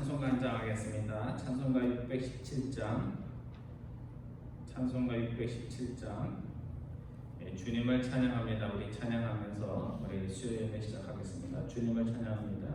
찬송가 한 장 하겠습니다. 찬송가 617장. 찬송가 617장. 주님을 찬양합니다. 우리 찬양하면서 우리 수요일에 시작하겠습니다. 주님을 찬양합니다.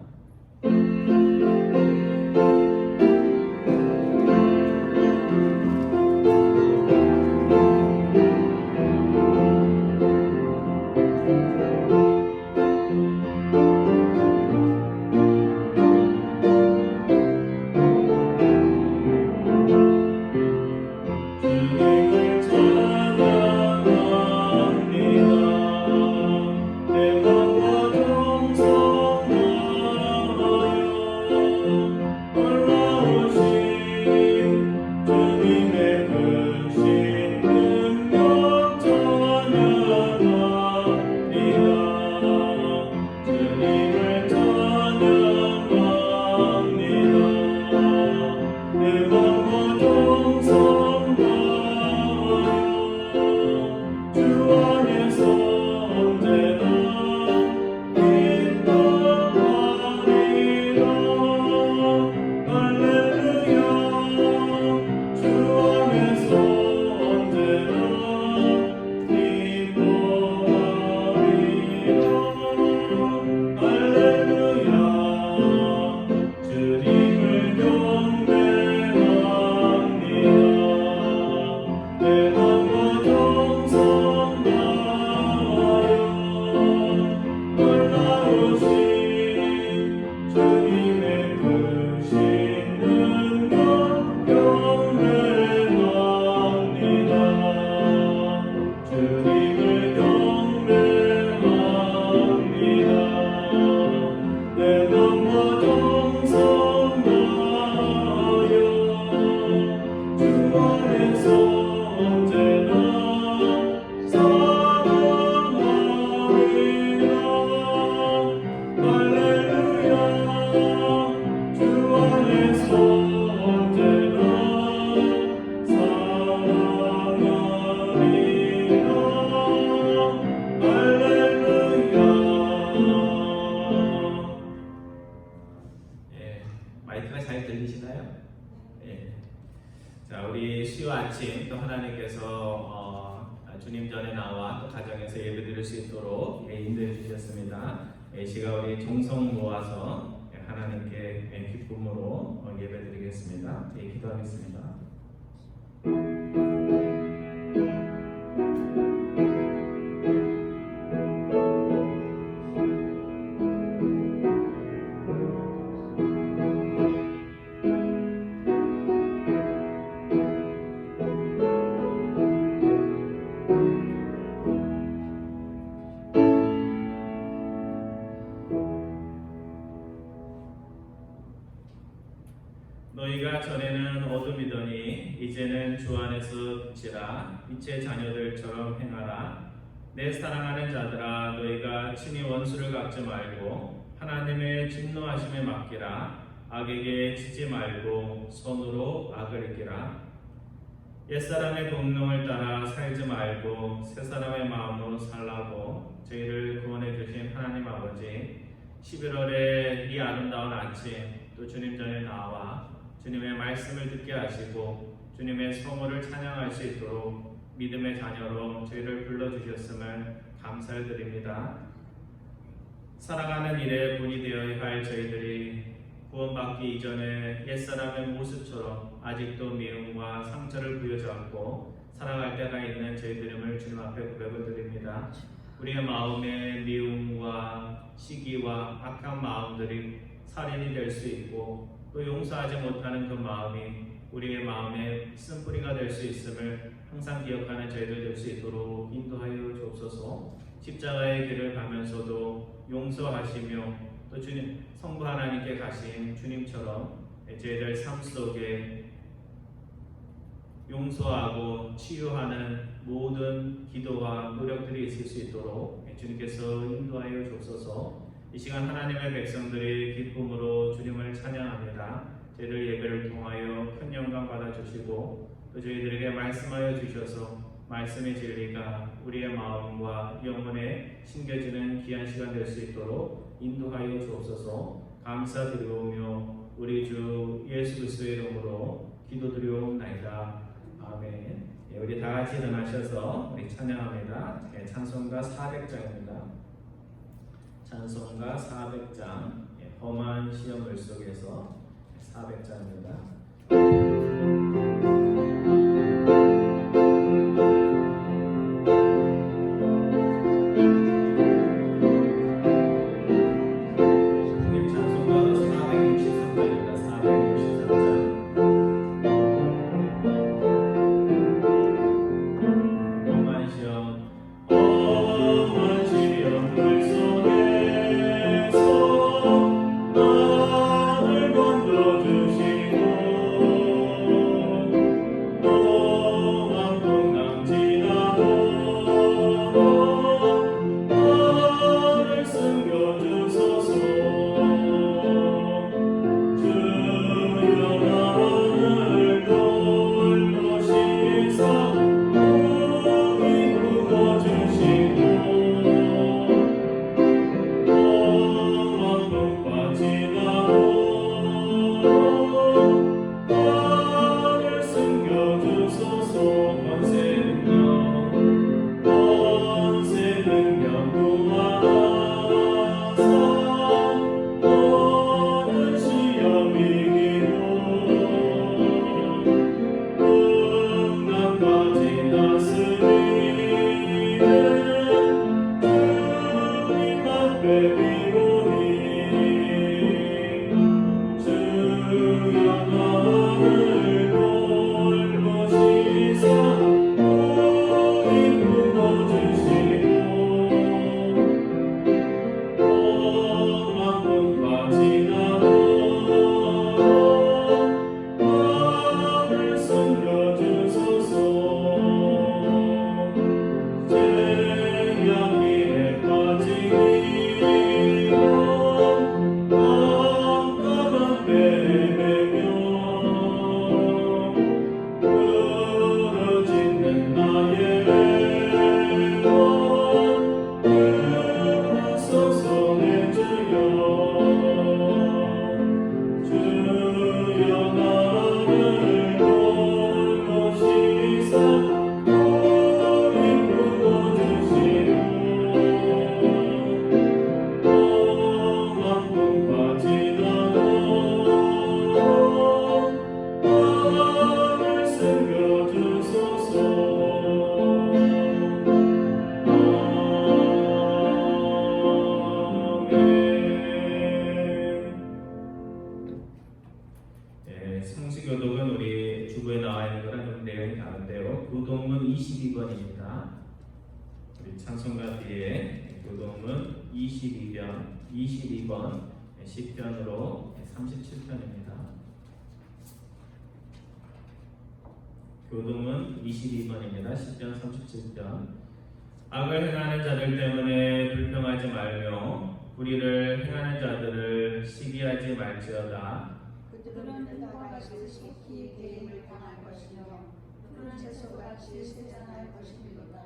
마이크가 잘 들리시나요? 예. 자, 우리 수요 아침 또 하나님께서 주님 전에 나와 또 가정에서 예배드릴 수 있도록 인도해 주셨습니다. 이 시간 우리 동성 모아서 하나님께 기쁨으로 예배드리겠습니다. 기도하겠습니다. 너희가 전에는 어둠이더니 이제는 주 안에서 빛이라. 빛의 자녀들처럼 행하라. 내 사랑하는 자들아, 너희가 친히 원수를 갚지 말고 하나님의 진노하심에 맡기라. 악에게 지지 말고 손으로 악을 이기라. 옛사람의 본능을 따라 살지 말고 새사람의 마음으로 살라고 저희를 구원해 주신 하나님 아버지, 11월의 이 아름다운 아침 또 주님 전에 나와 주님의 말씀을 듣게 하시고 주님의 성호를 찬양할 수 있도록 믿음의 자녀로 저희를 불러주셨음을 감사를 드립니다. 사랑하는 일에 본이 되어야 할 저희들이 구원받기 이전에 옛사람의 모습처럼 아직도 미움과 상처를 부여잡고 살아갈 때가 있는 저희들임을 주님 앞에 고백을 드립니다. 우리의 마음에 미움과 시기와 악한 마음들이 살인이 될 수 있고 또 용서하지 못하는 그 마음이 우리의 마음에 쓴뿌리가 될 수 있음을 항상 기억하는 저희들 될 수 있도록 인도하여 주옵소서. 십자가의 길을 가면서도 용서하시며 또 주님 성부 하나님께 가신 주님처럼 저희들 삶 속에 용서하고 치유하는 모든 기도와 노력들이 있을 수 있도록 주님께서 인도하여 주옵소서. 이 시간 하나님의 백성들이 기쁨으로 주님을 찬양합니다. 저희들 예배를 통하여 큰 영광 받아주시고 또 저희들에게 말씀하여 주셔서 말씀의 진리가 우리의 마음과 영혼에 심겨지는 귀한 시간 될 수 있도록 인도하여 주옵소서. 감사드리오며 우리 주 예수 그리스도의 이름으로 기도드리옵나이다. 아멘. 우리 다 같이 일어나셔서 우리 찬양합니다. 찬송가 400장입니다. 찬송가 400장, 험한 시험을 속에서 400장입니다. 성시교독은 우리 주부에 나와 있는 거랑 좀 내용이 다른데요. 교동문 22번입니다. 우리 찬송가 뒤에 교동문 22번 10편으로 37편입니다. 교동문 22번입니다. 10편 37편. 악을 행하는 자들 때문에 불평하지 말며 불의를 행하는 자들을 시기하지 말지어다. 그들은 그가 다시 기 대임을 당할 것이며 푸른 채소같이 세잔할 것입니다.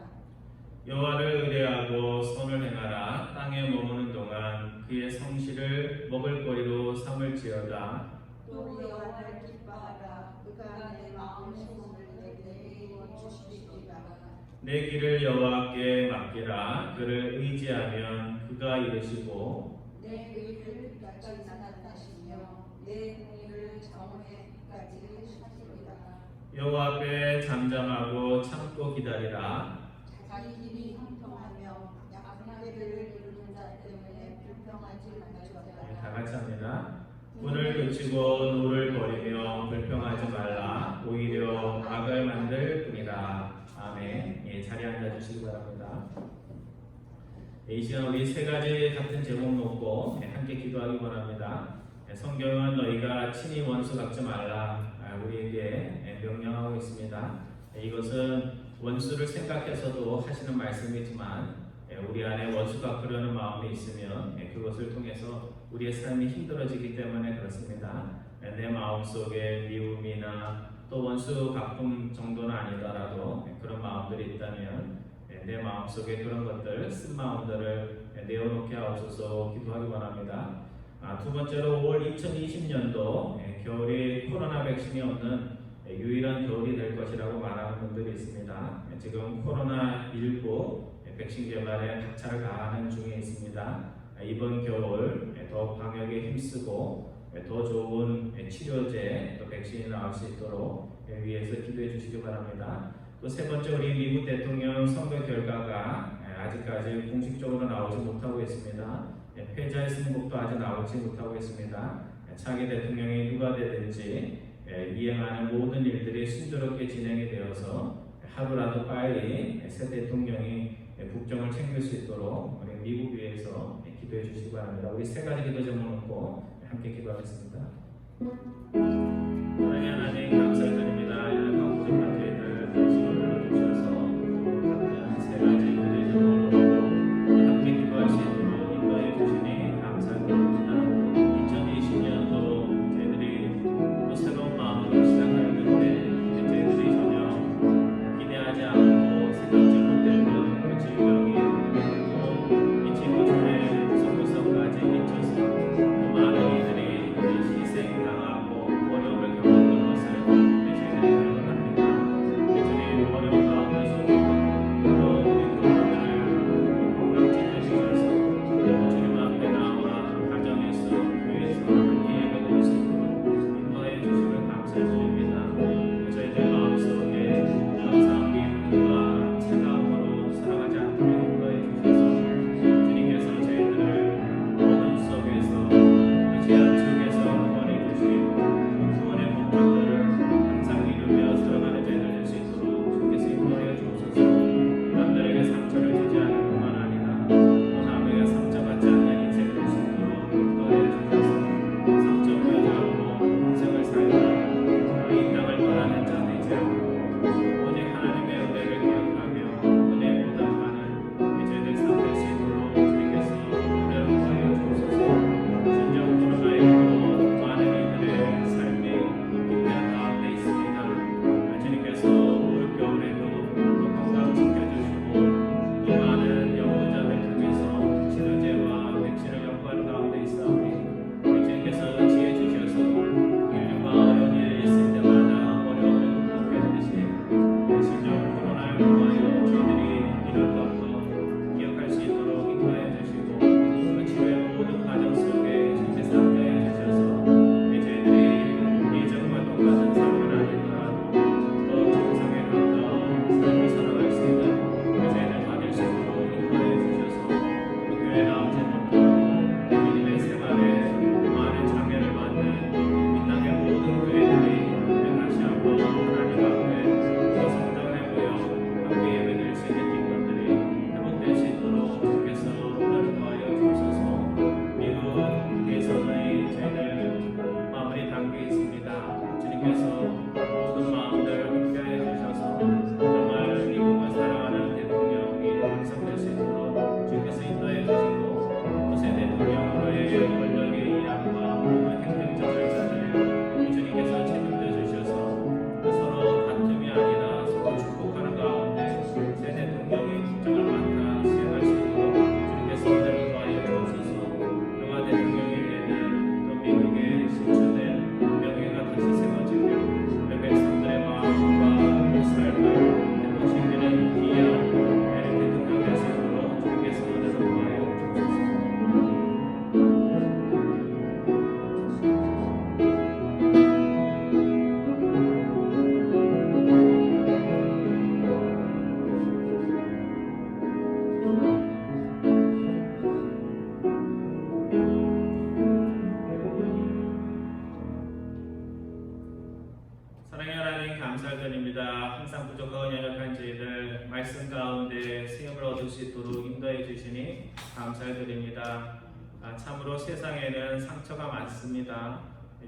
여호와를 의뢰하고 선을 행하라. 땅에 머무는 동안 그의 성실을 먹을거리로 삼을지어다. 또 여호와를 기뻐하라. 그가 내 마음 소원을 내게 이루어 주시리라. 내 길을 여호와께 맡기라. 그를 의지하면 그가 이루시고 내 의를 끝까지 나타내시며 내 공의를 정오의 끝까지 하시리라. 여호와 앞에 잠잠하고 참고 기다리라. 자기 길이 형통하며 약한 때를 이루는 자 때문에 불평하지 말지어다. 다 같이 합니다. 분을 그치고 노를 버리며 불평하지 말라. 오히려 악을 만들 뿐이라. 아멘. 자리에 앉아주시기 바랍니다. 이 시간 우리 세 가지 같은 제목 놓고 함께 기도하기 원합니다. 성경은 너희가 친히 원수 갚지 말라 우리에게 명령하고 있습니다. 이것은 원수를 생각해서도 하시는 말씀이지만 우리 안에 원수 갚으려는 마음이 있으면 그것을 통해서 우리의 삶이 힘들어지기 때문에 그렇습니다. 내 마음속에 미움이나 또 원수 갚음 정도는 아니더라도 그런 마음들이 있다면 내 마음속에 그런 것들 쓴 마음들을 내어놓게 하옵소서 기도하기 원합니다. 두 번째로 5월 2020년도 겨울이 코로나 백신이 없는 유일한 겨울이 될 것이라고 말하는 분들이 있습니다. 지금 코로나19 백신 개발에 박차를 가하는 중에 있습니다. 이번 겨울 더 방역에 힘쓰고 더 좋은 치료제, 또 백신이 나올 수 있도록 위해서 기도해 주시기 바랍니다. 또 세 번째, 우리 미국 대통령 선거 결과가 아직까지 공식적으로 나오지 못하고 있습니다. 패자의 승복도 아직 나오지 못하고 있습니다. 차기 대통령이 누가 되든지 이행하는 모든 일들이 순조롭게 진행이 되어서 하루라도 빨리 새 대통령이 국정을 챙길 수 있도록 우리 미국 위해서 기도해 주시기 바랍니다. 우리 세 가지 기도 제목 놓고 함께 기도하겠습니다. 사랑의 하나님, 감사드립니다. 이런 부족한 저희들 말씀을 불러주셔서 같은 세 가지 기도의 제목을 놓고 함께 기도할 수 있도록 인도해 주시니 감사드립니다. 2020년도 저희들이 또 새로운 마음으로 시작할 텐데 저희들이 전혀 기대하지 않고 생각지 못했던 그 질병이 또 이 친구 전에 속에서까지 미쳐서 그 많은 이들이 희생당하고 어려움을 겪었던 것을 저희들이 발견합니다. 주님, 어려운 가운데서도 또 우리 그분들을 건강 지켜주셔서 주님 앞에 나와 가정에서 교회에서 함께 예배드릴 수 있도록 인도하여 주심을 감사드립니다. 저희들 마음속에 항상 미움과 차가움으로 살아가지 않도록 인도해 주셔서 주님께서 저희들을 어둠 속에서 죄악 속에서 구원해 주시고 구원의 목적들을 항상 이루며 살아가는 저희들 될 수 있도록 주께서 인도하여 주옵소서. 남들에게 상처를 주지 않을 뿐만 아니라 또 남에게 상처받지 않는 인생 될 수 있도록 인도하여 주셔서 상처 보이지 않고 평생을 살다 이 땅을 떠나는 자 되지 않고 오직 하나님의 은혜를 기억하며 은혜 보답하는 저희들 삶 될 수 있도록 주님께서 은혜를 구하여 주옵소서. 진정 코로나19로 많은 이들의 삶이 힘든 가운데 있습니다. 주님께서 올 겨울에도 또 건강 지켜주시고 또 많은 연구자들 통해서 치료제와 백신을 연구하는 가운데 있사오니 주님께서 지혜 주셔서 인류가 어려운 일이 있을 때마다 어려움을 극복해 주시니 진정 코로나19와요 저희들이 이런 것도 기억할 수 있도록 인도하여 주시고 그 치료의 모든 과정 속에 주님께서 함께해 주셔서 저희들이 예전과 똑같은 삶은 아니더라도 더 정상에 가까운 삶을 살아갈 수 있는 저희들 받을 수 있도록 인도하여 주셔서 또 교회 나오지 못하고 믿음의 생활에 많은 장애를 받는 이 땅의 모든 교회들이 다시 한번 하나님 앞에 더 성장해 보여 함께 예배드릴 수 있는 기쁨들이 회복될 수 있도록 주께서 은혜를 더하여 주옵소서. 미국 대선의 저희들 마무리 단계에 있습니다. 주님께서 모든 마음들 함께하여 주셔서 정말 미국을 사랑하는 대통령이 당선될 수 있도록 주께서 인도해 주시고 또 새 대통령으로의 권력의 이양과 모든 행정적 절차들을 주님께서 책임져 주셔서 서로 다툼이 아니라 서로 축복하는 가운데 새 대통령이 국정을 맡아 수행할 수 있도록 주님께서 은혜를 더하여 주옵소서. 영화 대통령에게는 또 미국의 신축된 명예가 다시 세워지며 그 백성들의 마음과 삶을 회복시키는 귀한 대통령 될 수 있도록 주님께서 은혜를 더하여 주옵소서. 사랑의 하나님, 감사드립니다. 항상 부족하고 연약한 저희들 말씀 가운데 수임을 얻을 수 있도록 인도해 주시니 감사드립니다. 참으로 세상에는 상처가 많습니다.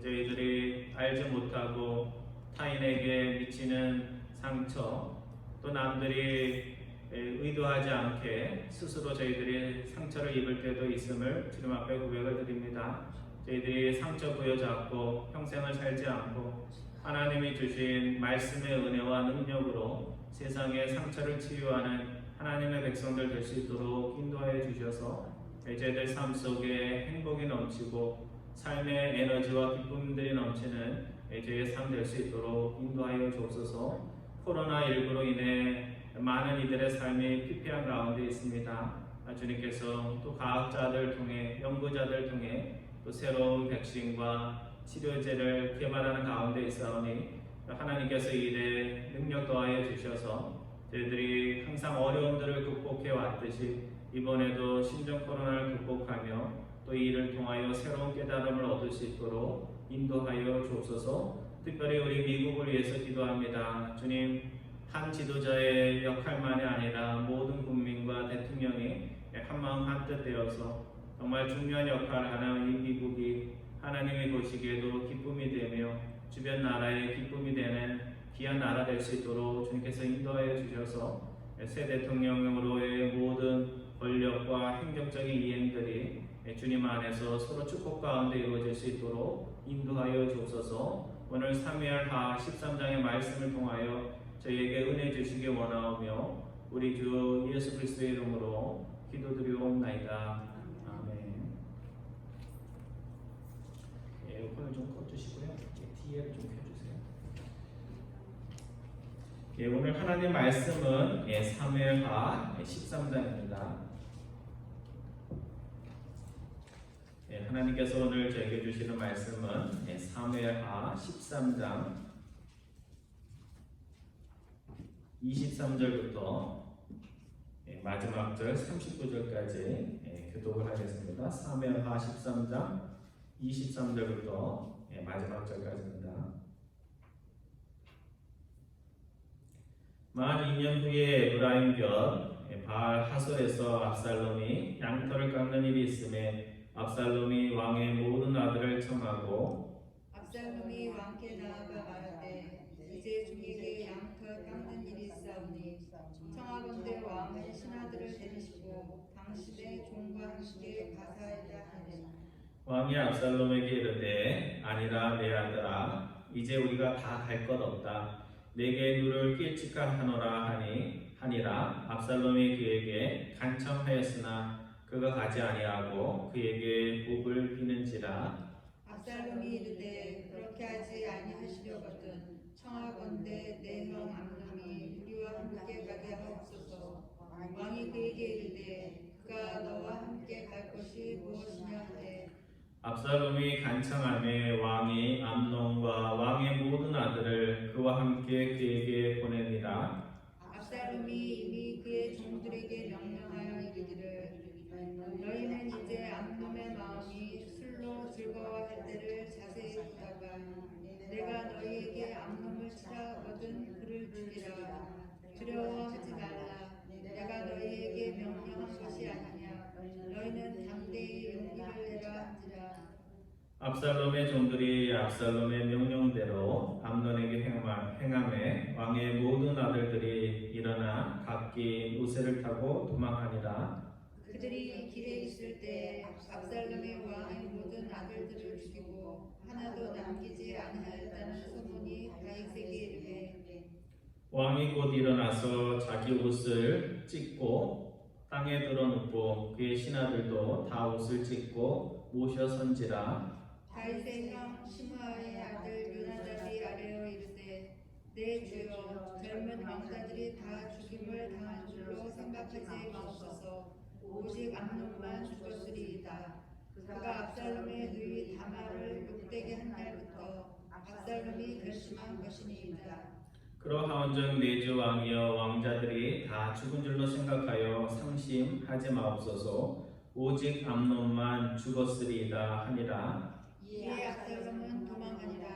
저희들이 알지 못하고 타인에게 미치는 상처, 또 남들이 의도하지 않게 스스로 저희들이 상처를 입을 때도 있음을 주님 앞에 고백을 드립니다. 저희들이 상처 부여잡고 평생을 살지 않고 하나님이 주신 말씀의 은혜와 능력으로 세상의 상처를 치유하는 하나님의 백성들 될 수 있도록 인도하여 주셔서 저희들 삶 속에 행복이 넘치고 삶의 에너지와 기쁨들이 넘치는 저희의 삶 될 수 있도록 인도하여 주옵소서. 코로나19로 인해 많은 이들의 삶이 피폐한 가운데 있습니다. 주님께서 또 과학자들 통해 연구자들 통해 또 새로운 백신과 치료제를 개발하는 가운데 있사오니 하나님께서 이 일에 능력 더하여 주셔서 저희들이 항상 어려움들을 극복해 왔듯이 이번에도 신종 코로나를 극복하며 또 이 일을 통하여 새로운 깨달음을 얻을 수 있도록 인도하여 주옵소서. 특별히 우리 미국을 위해서 기도합니다. 주님, 한 지도자의 역할만이 아니라 모든 국민과 대통령이 한마음 한뜻 되어서 정말 중요한 역할을 하는 이 미국이 하나님이 보시기에도 기쁨이 되며 주변 나라의 기쁨이 되는 귀한 나라 될 수 있도록 주님께서 인도하여 주셔서 새 대통령으로의 모든 권력과 행정적인 이행들이 주님 안에서 서로 축복 가운데 이루어질 수 있도록 인도하여 주옵소서. 오늘 사무엘하 13장의 말씀을 통하여 저희에게 은혜 주시기 원하오며 우리 주 예수 그리스도의 이름으로 기도드리옵나이다. 아멘. 에어컨을 좀 꺼주시고요. 뒤에를 좀 켜주세요. 오늘 하나님 말씀은 사무엘하 13장입니다. 하나님께서 오늘 저에게 주시는 말씀은 사무엘하 13장 23절부터 마지막 절 39절까지 교독을 하겠습니다. 사무엘하 13장 23절부터 마지막 절까지입니다. 만 2년 후에 에브라임 곁 바알 하솔에서 압살롬이 양털을 깎는 일이 있음에 압살롬이 왕의 모든 아들을 청하고 압살롬이 왕께 나아가 말하되 이제 중에게 양털 깎는 일이 있사오니 청하건대 왕은 신하들을 데리시고 당신의 종과 함께 가사이다 하니 왕이 압살롬에게 이르되 아니라 내 아들아 이제 우리가 다 갈 것 없다. 내게 누를 낄찍하 하노라 하니라. 압살롬이 그에게 간청하였으나 그가 가지 아니하고 그에게 복을 비는지라. 압살롬이 이르되 그렇게 하지 아니하시려거든 청하건대 내 형 암놈이 우리와 함께 가게 하옵소서. 왕이 그에게 이르되 그가 너와 함께 갈 것이 무엇이냐 하되 압살롬이 간청하매 왕이 암논과 왕의 모든 아들을 그와 함께 그에게 보내니라. 압살롬이 이미 그의 종들에게 명령하여 이르기를 너희는 이제 암놈의 마음이 술로 즐거워할 때를 자세히 보다가 내가 너희에게 암놈을 치라 하거든 그를 죽이라. 두려워하지 말라. 내가 너희에게 명령한 것이 아니냐. 너희는 담대히 용기를 내라 한지라. 압살롬의 종들이 압살롬의 명령대로 암논에게 행함에 왕의 모든 아들들이 일어나 각기 우세를 타고 도망하니라. 그들이 길에 있을 때 압살롬이 왕의 모든 아들들을 죽이고 하나도 남기지 아니하였다는 소문이 다윗에게 이르매 왕이 곧 일어나서 자기 옷을 찢고 땅에 드러눕고 그의 신하들도 다 옷을 찢고 모셔 선지라. 다윗의 형 시므아의 아들 요나답이 아뢰어 이르되 내 주여 젊은 왕자들이 다 죽임을 당한 줄로 생각하지 마옵소서. 오직 암논만 죽었으리이다. 그가 압살롬의 누이 다말을 욕되게 한 날부터 압살롬이 결심한 것이니이다. 그러하온즉 내 주 왕이여 왕자들이 다 죽은 줄로 생각하여 상심하지 마옵소서. 오직 암논만 죽었으리이다 하니라. 이에 압살롬은 도망하니라.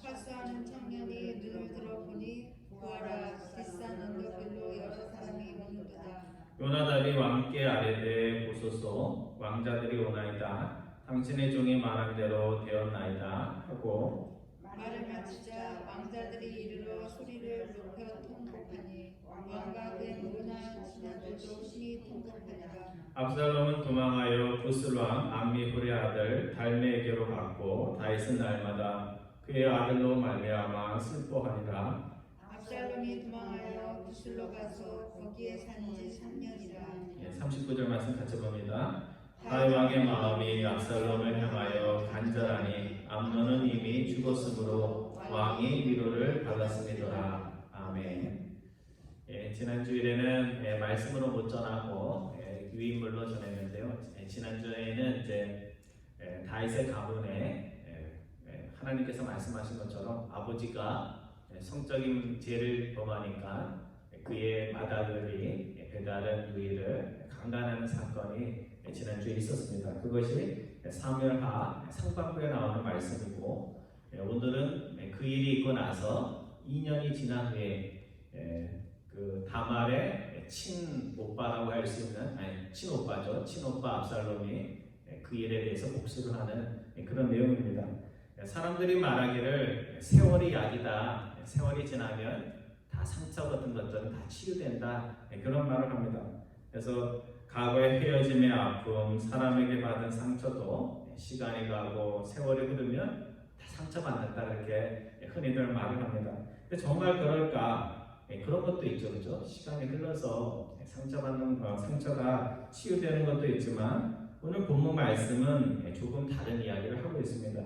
파수하는 청년이 눈을 들어보니 보아라 비싼 언덕길로 여러 사람이 오는도다. 요나답이 왕께 아뢰되 보소서 왕자들이 오나이다. 당신의 종이 말한 대로 되었나이다 하고 말을 마치자 왕자들이 이르러 소리를 높여 통곡하니 왕과 그의 모든 신하들도 심히 통곡하니라. 압살롬은 도망하여 부슬왕 암미훌의 아들 달메에게로 갔고 다윗은 날마다 그의 아들로 말미암아 슬퍼하니라. 압살롬이 도망하여 부슬로 가서 거기에 산 지 3년이라. 39절 말씀 같이 봅니다. 다윗 왕의 마음이 압살롬을 향하여 간절하니 암논은 이미 죽었으므로 왕이 위로를 받았음이더라. 아멘. 지난 주일에는 말씀으로 못 전하고 유인물로 전했는데요. 지난 주에는 이제 다윗의 가문에 하나님께서 말씀하신 것처럼 아버지가 성적인 죄를 범하니까 그의 맏아들이 배다른 누이를 강간하는 사건이 지난주에 있었습니다. 그것이 사무엘하 상반부에 나오는 말씀이고, 오늘은 그 일이 있고 나서 2년이 지난 후에 그 다말의 친오빠라고 할 수 있는, 친오빠죠. 친오빠 압살롬이 그 일에 대해서 복수를 하는 그런 내용입니다. 사람들이 말하기를 세월이 약이다. 세월이 지나면 다 상처 같은 것들은 다 치유된다. 그런 말을 합니다. 그래서 과거의 헤어짐의 아픔, 사람에게 받은 상처도 시간이 가고 세월이 흐르면 다 상처받는다. 이렇게 흔히들 말을 합니다. 근데 정말 그럴까? 그런 것도 있죠, 그렇죠? 시간이 흘러서 상처가 치유되는 것도 있지만 오늘 본문 말씀은 조금 다른 이야기를 하고 있습니다.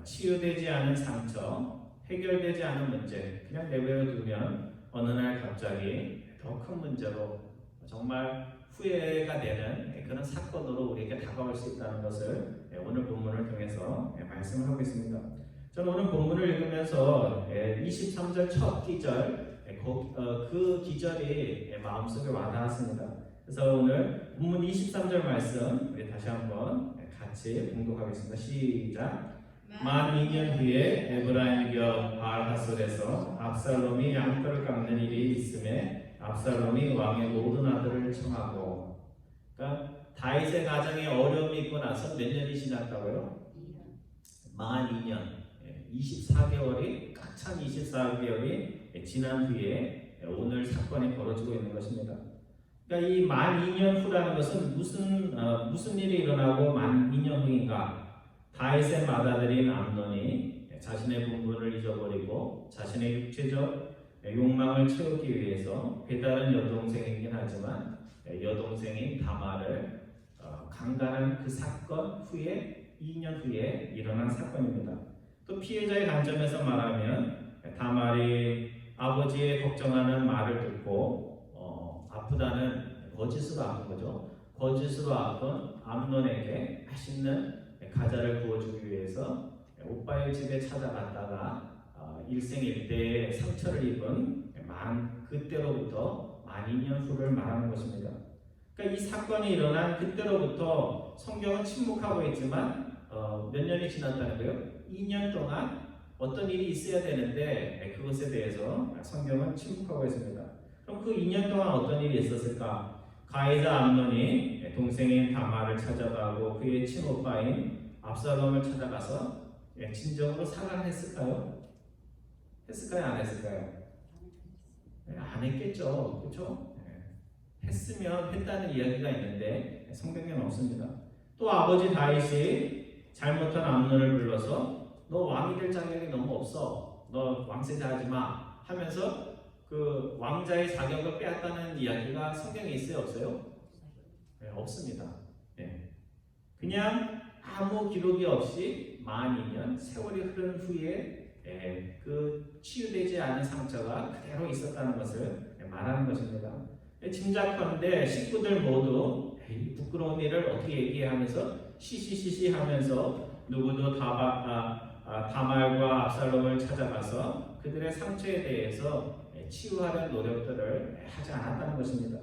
치유되지 않은 상처, 해결되지 않은 문제, 그냥 내버려 두면 어느 날 갑자기 더 큰 문제로 정말 후회가 되는 그런 사건으로 우리에게 다가올 수 있다는 것을 오늘 본문을 통해서 말씀을 하고 있습니다. 저는 오늘 본문을 읽으면서 23절 첫 기절, 그 기절이 마음속에 와닿았습니다. 그래서 오늘 본문 23절 말씀 우리 다시 한번 같이 봉독하겠습니다. 시작. 만 2년 후에 에브라임 곁 바알하솔에서 압살롬이 양털을 깎는 일이 있음에 압살롬이 왕의 모든 아들을 청하고, 그러니까 다윗의 가정에 어려움이 있고 나서 몇 년이 지났다고요? 만 2년, 24개월이 꽉 찬 24개월이 지난 후에 오늘 사건이 벌어지고 있는 것입니다. 그러니까 이 만 2년 후라는 것은 무슨 일이 일어나고 만 2년 후인가? 다윗의 맏아들인 암논이 자신의 분부를 잊어버리고 자신의 육체적 욕망을 채우기 위해서 배다른 여동생이긴 하지만 여동생인 다말을 강간한 그 사건 후에 2년 후에 일어난 사건입니다. 또 피해자의 관점에서 말하면 다말이 아버지의 걱정하는 말을 듣고 아프다는 거짓으로 아픈 거죠. 거짓으로 아픈 암논에게 맛있는 과자를 구워주기 위해서 오빠의 집에 찾아갔다가 일생일대의 상처를 입은 그때로부터 만 2년 후를 말하는 것입니다. 그러니까 이 사건이 일어난 그때로부터 성경은 침묵하고 있지만 몇 년이 지났다는 거예요? 2년 동안 어떤 일이 있어야 되는데 그것에 대해서 성경은 침묵하고 있습니다. 그럼 그 2년 동안 어떤 일이 있었을까? 가해자 암논이 동생인 다말을 찾아가고 그의 친오빠인 압살롬을 찾아가서 진정으로 사과를 했을까요? 했을까요? 안 했을까요? 안 했겠죠. 그렇죠? 했으면 했다는 이야기가 있는데 성경에는 없습니다. 또 아버지 다윗이 잘못한 암논을 불러서 너 왕이 될 자격이 너무 없어. 너 왕세자 하지 마 하면서 그 왕자의 자격을 빼앗다는 이야기가 성경에 있어요? 없어요? 없습니다. 그냥 아무 기록이 없이 만 2년 세월이 흐른 후에 그 치유되지 않은 상처가 그대로 있었다는 것을 말하는 것입니다. 짐작컨대 식구들 모두 부끄러운 일을 어떻게 얘기하면서 시시시시 하면서 누구도 다말과 압살롬을 찾아가서 그들의 상처에 대해서 치유하려는 노력들을 하지 않았다는 것입니다.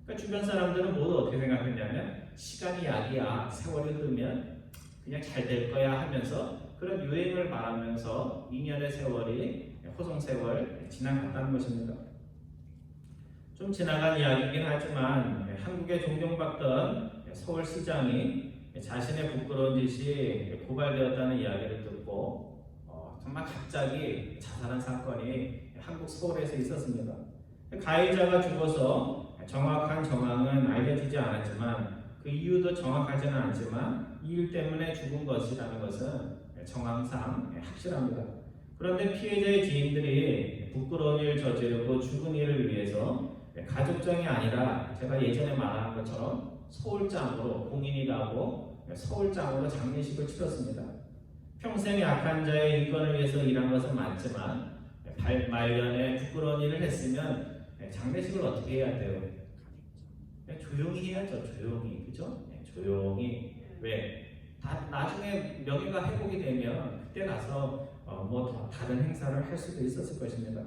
그러니까 주변 사람들은 모두 어떻게 생각했냐면 시간이 약이야, 세월이 흐르면 그냥 잘 될 거야 하면서 그런 유행을 말하면서 2년의 세월이 호송세월 지나갔다는 것입니다. 좀 지나간 이야기이긴 하지만 한국에 존경받던 서울시장이 자신의 부끄러운 짓이 고발되었다는 이야기를 듣고 정말 갑자기 자살한 사건이 한국 서울에서 있었습니다. 가해자가 죽어서 정확한 정황은 알려지지 않았지만 그 이유도 정확하지는 않지만 이 일 때문에 죽은 것이라는 것은 정황상 확실합니다. 그런데 피해자의 지인들이 부끄러운 일을 저지르고 죽은 일을 위해서 가족정이 아니라 제가 예전에 말한 것처럼 서울장으로 공인이라고 서울장으로 장례식을 치렀습니다. 평생 약한 자의 인권을 위해서 일한 것은 맞지만 말년에 부끄러운 일을 했으면 장례식을 어떻게 해야 돼요? 조용히 해야죠. 조용히. 그죠? 조용히. 왜? 나중에 명예가 회복이 되면 그때 가서 뭐 다른 행사를 할 수도 있었을 것입니다.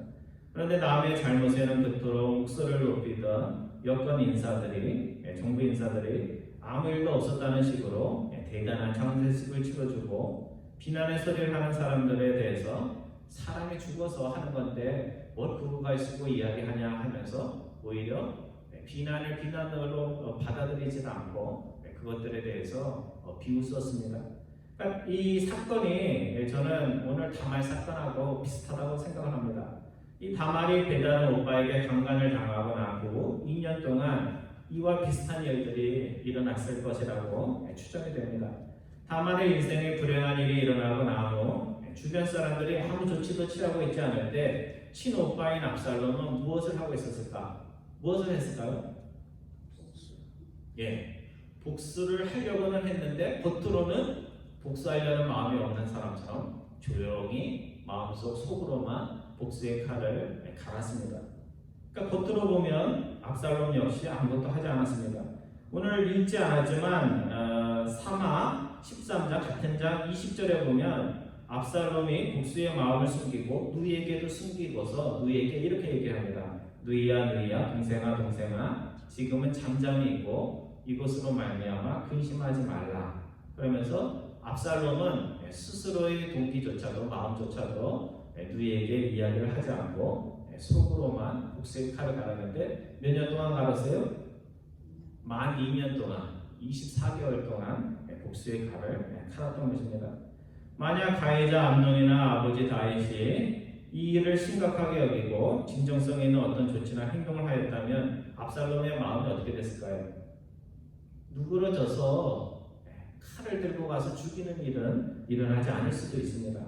그런데 남의 잘못에는 그토록 목소리를 높이던 여권 인사들이, 정부 인사들이 아무 일도 없었다는 식으로 대단한 장례식을 치러주고 비난의 소리를 하는 사람들에 대해서 사람이 죽어서 하는 건데 뭘 그거 가지고 이야기하냐 하면서 오히려 비난을 비난으로 받아들이지 않고 그것들에 대해서 비웃었습니다. 그러니까 이 사건이 저는 오늘 다말 사건하고 비슷하다고 생각을 합니다. 이 다말이 배다른 오빠에게 강간을 당하고 난 후 2년 동안 이와 비슷한 일들이 일어났을 것이라고 추정이 됩니다. 다말의 인생에 불행한 일이 일어나고 난 후 주변 사람들이 아무 조치도 취하고 있지 않을 때 친오빠인 압살롬은 무엇을 하고 있었을까? 무엇을 했을까요? 복수를 하려고는 했는데 겉으로는 복수하려는 마음이 없는 사람처럼 조용히 마음속 속으로만 복수의 칼을 갈았습니다. 그러니까 겉으로 보면 압살롬 역시 아무것도 하지 않았습니다. 오늘 읽지 않았지만 사마 13장 같은 장 20절에 보면 압살롬이 복수의 마음을 숨기고 누이에게도 숨기고서 누이에게 이렇게 얘기합니다. 누이야 동생아 지금은 잠잠히 있고 이곳으로 말미암아 근심하지 말라. 그러면서 압살롬은 스스로의 동기조차도 마음조차도 누이에게 이야기를 하지 않고 속으로만 복수의 칼을 갈았는데 몇 년 동안 갈았어요? 만 2년 동안 24개월 동안 복수의 칼을 갈았던 것입니다. 만약 가해자 암논이나 아버지 다윗이 이 일을 심각하게 여기고 진정성 있는 어떤 조치나 행동을 하였다면 압살롬의 마음이 어떻게 됐을까요? 누그러져서 칼을 들고 가서 죽이는 일은 일어나지 않을 수도 있습니다.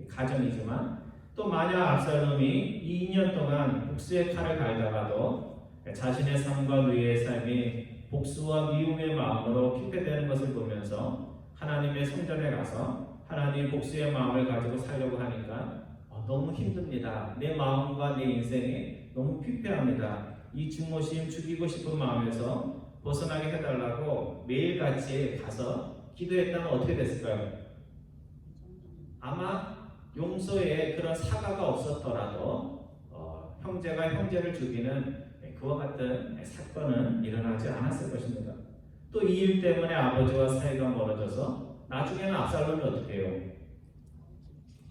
가정이지만 또 만약 압살롬이 2년 동안 복수의 칼을 갈다가도 자신의 삶과 누이의 삶이 복수와 미움의 마음으로 피폐되는 것을 보면서 하나님의 성전에 가서 하나님 복수의 마음을 가지고 살려고 하니까 너무 힘듭니다. 내 마음과 내 인생이 너무 피폐합니다. 이 중모심 죽이고 싶은 마음에서 벗어나게 해달라고 매일같이 가서 기도했다면 어떻게 됐을까요? 아마 용서에 그런 사과가 없었더라도 형제가 형제를 죽이는 그와 같은 사건은 일어나지 않았을 것입니다. 또 이 일 때문에 아버지와 사이가 멀어져서 나중에는 압살롬이 어떻게 해요?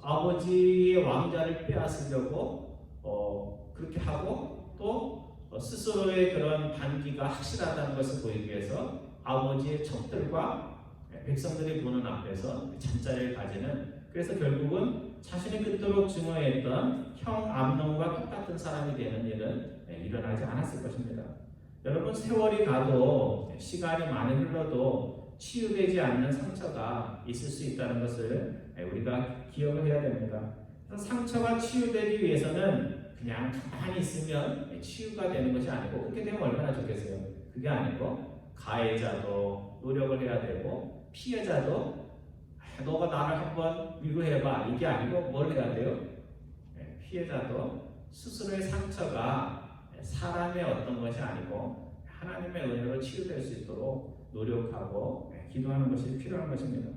아버지의 왕자를 빼앗으려고 그렇게 하고 또 스스로의 그런 반기가 확실하다는 것을 보이기 위해서 아버지의 적들과 백성들이 보는 앞에서 잠자리를 가지는, 그래서 결국은 자신이 그토록 증오했던 형 암논과 똑같은 사람이 되는 일은 일어나지 않았을 것입니다. 여러분, 세월이 가도 시간이 많이 흘러도 치유되지 않는 상처가 있을 수 있다는 것을 우리가 기억을 해야 됩니다. 상처가 치유되기 위해서는 그냥 가만히 있으면 치유가 되는 것이 아니고, 그렇게 되면 얼마나 좋겠어요. 그게 아니고 가해자도 노력을 해야 되고 피해자도 너가 나를 한번 위로해봐, 이게 아니고 뭘 해야 돼요? 피해자도 스스로의 상처가 사람의 어떤 것이 아니고 하나님의 은혜로 치유될 수 있도록 노력하고 기도하는 것이 필요한 것입니다.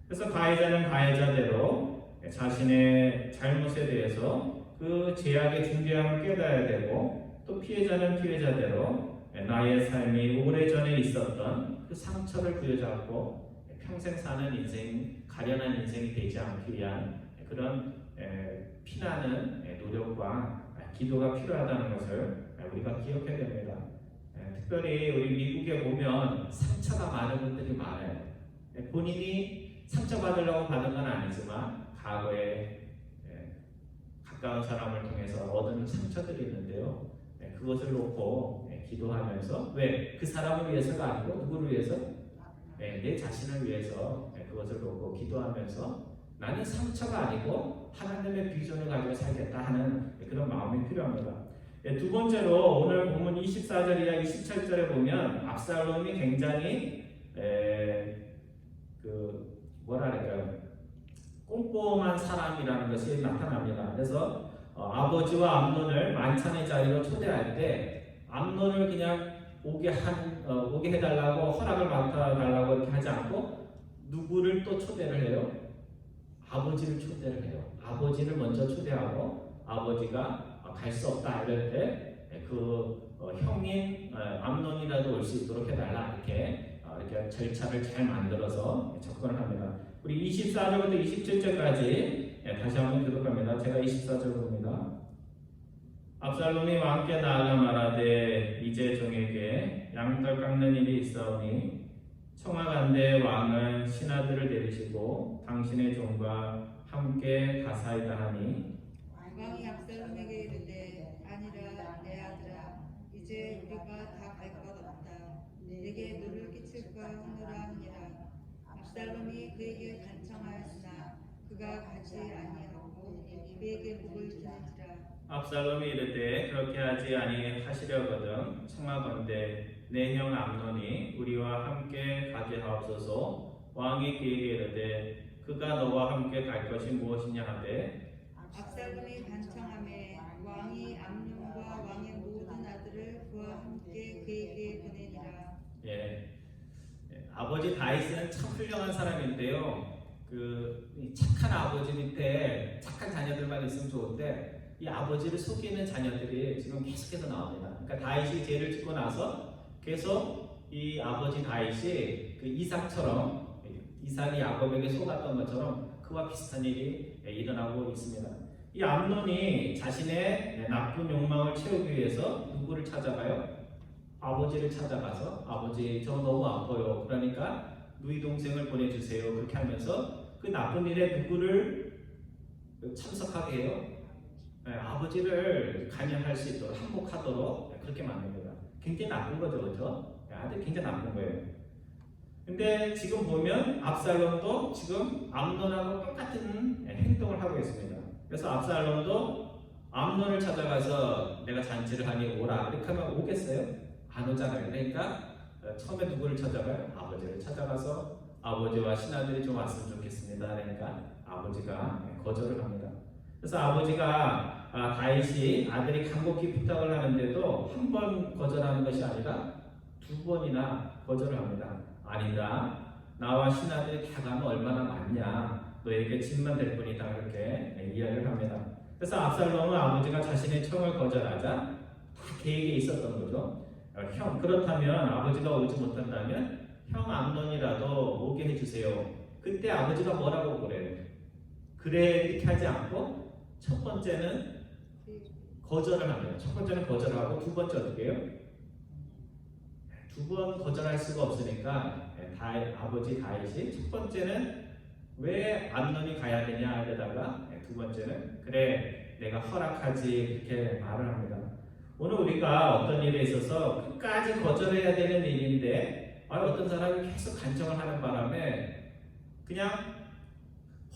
그래서 가해자는 가해자대로 자신의 잘못에 대해서 그 죄악의 중대함을 깨달아야 되고, 또 피해자는 피해자대로 나의 삶이 오래전에 있었던 그 상처를 부여잡고 평생 사는 인생, 가련한 인생이 되지 않기 위한 그런 피나는 노력과 기도가 필요하다는 것을 우리가 기억해야 됩니다. 특별히 우리 미국에 보면 상처가 많은 분들이 많아요. 본인이 상처받으려고 받은 건 아니지만 과거에 가까운 사람을 통해서 얻은 상처들이 있는데요. 그것을 놓고 기도하면서, 왜? 그 사람을 위해서가 아니고 누구를 위해서? 내 자신을 위해서 그것을 놓고 기도하면서 나는 상처가 아니고 하나님의 비전을 가지고 살겠다 하는 그런 마음이 필요합니다. 두 번째로 오늘 본문 24절이나 27절에 보면 압살롬이 굉장히 뭐라 그럴까요? 꼼꼼한 사람이라는 것이 나타납니다. 그래서 아버지와 암논을 만찬의 자리로 초대할 때 암논을 그냥 오게 해달라고 허락을 맡아달라고 이렇게 하지 않고 누구를 또 초대를 해요? 아버지를 초대를 해요. 아버지를 먼저 초대하고 아버지가 갈 수 없다 이럴 때 그 형인 암논이라도 올 수 있도록 해달라 이렇게 절차를 잘 만들어서 접근을 합니다. 우리 24절부터 27절까지 다시 한번 교독합니다. 제가 24절 봅니다. 압살롬이 왕께 나아가 말하되 이제 종에게 양털 깎는 일이 있사오니 청하간대 왕은 신하들을 데리시고 당신의 종과 함께 가사이다 하니 왕이 압살롬에게 이르되 아니라 내 아들아 이제 우리가 다 갈 것 없다. 내게 누를 끼칠까 하노라 하니라. 압살롬이 그에게 간청하였으나 그가 가지 아니하고 그에게 목을 기는지라. 압살롬이 이르되 그렇게 하지 아니하시려거든 청하건대 내 형 암논이 우리와 함께 가게 하옵소서. 왕이 그에게 이르되 그가 너와 함께 갈 것이 무엇이냐 하되 압살롬이 간청하매 왕이 암논과 왕의 모든 아들을 그와 함께 그에게 보내니라. 아버지 다윗은 참 훌륭한 사람인데요. 이 착한 아버지 밑에 착한 자녀들만 있으면 좋은데 이 아버지를 속이는 자녀들이 지금 계속해서 나옵니다. 그러니까 다윗이 죄를 짓고 나서 계속 이 아버지 다윗이 그 이삭이 야곱에게 속았던 것처럼 그와 비슷한 일이 일어나고 있습니다. 이 암논이 자신의 나쁜 욕망을 채우기 위해서 누구를 찾아가요? 아버지를 찾아가서 아버지 저 너무 아파요. 그러니까 누이 동생을 보내주세요. 그렇게 하면서 그 나쁜 일에 누구를 참석하게 해요? 아버지를 관여할 수 있도록 항복하도록 그렇게 만듭니다. 굉장히 나쁜 거죠, 그렇죠? 아주 굉장히 나쁜 거예요. 근데 지금 보면 압살롬도 지금 암논하고 똑같은 행동을 하고 있습니다. 그래서 압살롬도 암논을 찾아가서 내가 잔치를 하니 오라 이렇게 하면 오겠어요? 안 오잖아요. 그러니까 처음에 누구를 찾아가요? 아버지를 찾아가서 아버지와 신하들이 좀 왔으면 좋겠습니다. 그러니까 아버지가 거절을 합니다. 그래서 아버지가 다윗이 아들이 간곡히 부탁을 하는데도 한 번 거절하는 것이 아니라 두 번이나 거절을 합니다. 아니다. 나와 신하들이 다 가면 얼마나 많냐. 너에게 짐만 될 뿐이다. 그렇게 이야기를 합니다. 그래서 압살롬은 아버지가 자신의 청을 거절하자 다 계획에 있었던 거죠. 그렇다면 아버지가 오지 못한다면 형 암논이라도 오게 해주세요. 그때 아버지가 뭐라고 그래요? 그래 이렇게 하지 않고 첫 번째는 거절을 합니다. 첫 번째는 거절하고 두 번째 어떻게 해요? 두 번 거절할 수가 없으니까 아버지 다윗이 첫 번째는 왜 암논이 가야 되냐 하다가 두 번째는 그래 내가 허락하지 이렇게 말을 합니다. 오늘 우리가 어떤 일에 있어서 끝까지 거절해야 되는 일인데 어떤 사람이 계속 간청을 하는 바람에 그냥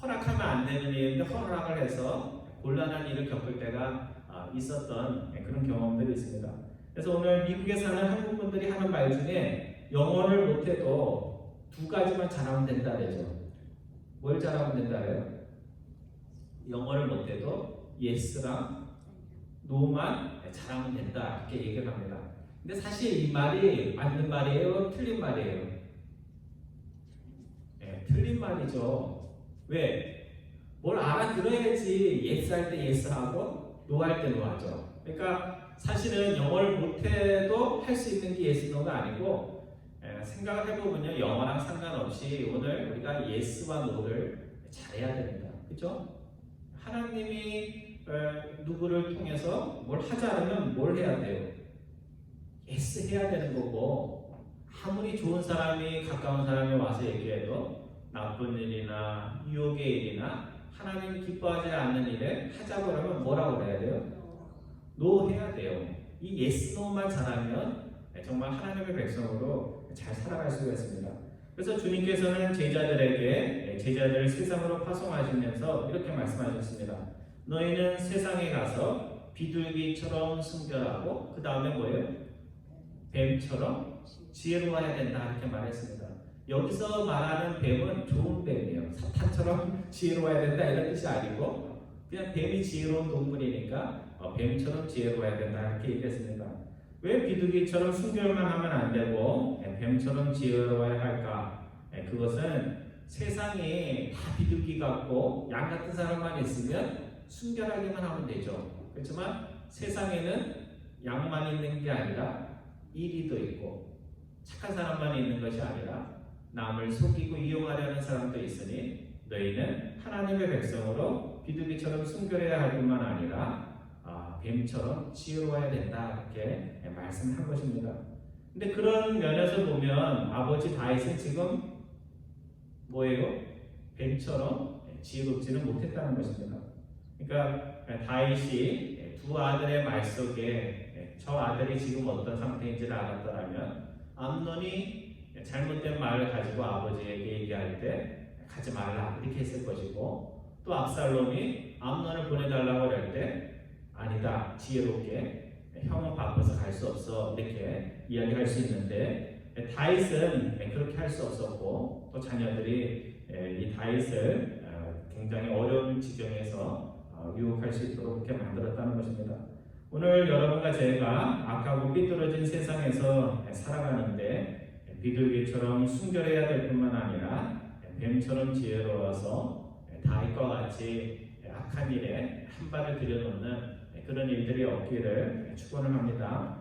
허락하면 안 되는 일인데 허락을 해서 곤란한 일을 겪을 때가 있었던 그런 경험들이 있습니다. 그래서 오늘 미국에 사는 한국 분들이 하는 말 중에 영어를 못해도 두 가지만 잘하면 된다 그러죠. 뭘 잘하면 된다 그래요? 영어를 못해도 yes랑 no만 잘하면 된다 이렇게 얘기를 합니다. 근데 사실 이 말이 맞는 말이에요? 틀린 말이에요? 틀린 말이죠. 왜? 뭘 알아들어야지 yes 할 때 yes 하고 no 할 때 no 하죠. 그러니까 사실은 영어를 못해도 할 수 있는 게 yes, no가 아니고 생각을 해보면요 영어랑 상관없이 오늘 우리가 yes와 no를 잘해야 됩니다. 그렇죠? 하나님이 누구를 통해서 뭘 하자면 뭘 해야 돼요? yes 해야 되는 거고 아무리 좋은 사람이 가까운 사람이 와서 얘기해도 나쁜 일이나 유혹의 일이나 하나님 기뻐하지 않는 일에 하자고 하면 뭐라고 해야 돼요? no 해야 돼요. 이 yes, no만 잘하면 정말 하나님의 백성으로 잘 살아갈 수가 있습니다. 그래서 주님께서는 제자들을 세상으로 파송하시면서 이렇게 말씀하셨습니다. 너희는 세상에 가서 비둘기처럼 순결하고 그 다음에 뭐예요? 뱀처럼 지혜로워야 된다 이렇게 말했습니다. 여기서 말하는 뱀은 좋은 뱀이에요. 사탄처럼 지혜로워야 된다 이런 뜻이 아니고 그냥 뱀이 지혜로운 동물이니까 뱀처럼 지혜로워야 된다 이렇게 얘기했습니다. 왜 비둘기처럼 순결만 하면 안 되고 뱀처럼 지혜로워야 할까? 그것은 세상이 다 비둘기 같고 양 같은 사람만 있으면 순결하게만 하면 되죠. 그렇지만 세상에는 양만 있는 게 아니라 이리도 있고 착한 사람만 있는 것이 아니라 남을 속이고 이용하려는 사람도 있으니 너희는 하나님의 백성으로 비둘기처럼 순결해야 할 뿐만 아니라 뱀처럼 지혜로워야 된다 이렇게 말씀한 것입니다. 근데 그런 면에서 보면 아버지 다윗은 지금 뭐예요? 뱀처럼 지혜롭지는 못했다는 것입니다. 그러니까 다윗이 두 아들의 말 속에 저 아들이 지금 어떤 상태인지를 알았더라면 암논이 잘못된 말을 가지고 아버지에게 얘기할 때 가지 말라 이렇게 했을 것이고 또 압살롬이 암논을 보내달라고 할 때 아니다 지혜롭게 형은 바빠서 갈 수 없어 이렇게 이야기할 수 있는데 다윗은 그렇게 할 수 없었고 또 자녀들이 이 다윗을 굉장히 어려운 지경에서 유혹할 수 있도록 그렇게 만들었다는 것입니다. 오늘 여러분과 제가 악하고 삐뚤어진 세상에서 살아가는데 비둘기처럼 순결해야 될 뿐만 아니라 뱀처럼 지혜로워서 다윗과 같이 악한 일에 한 발을 들여놓는 그런 일들이 없기를 축원을 합니다.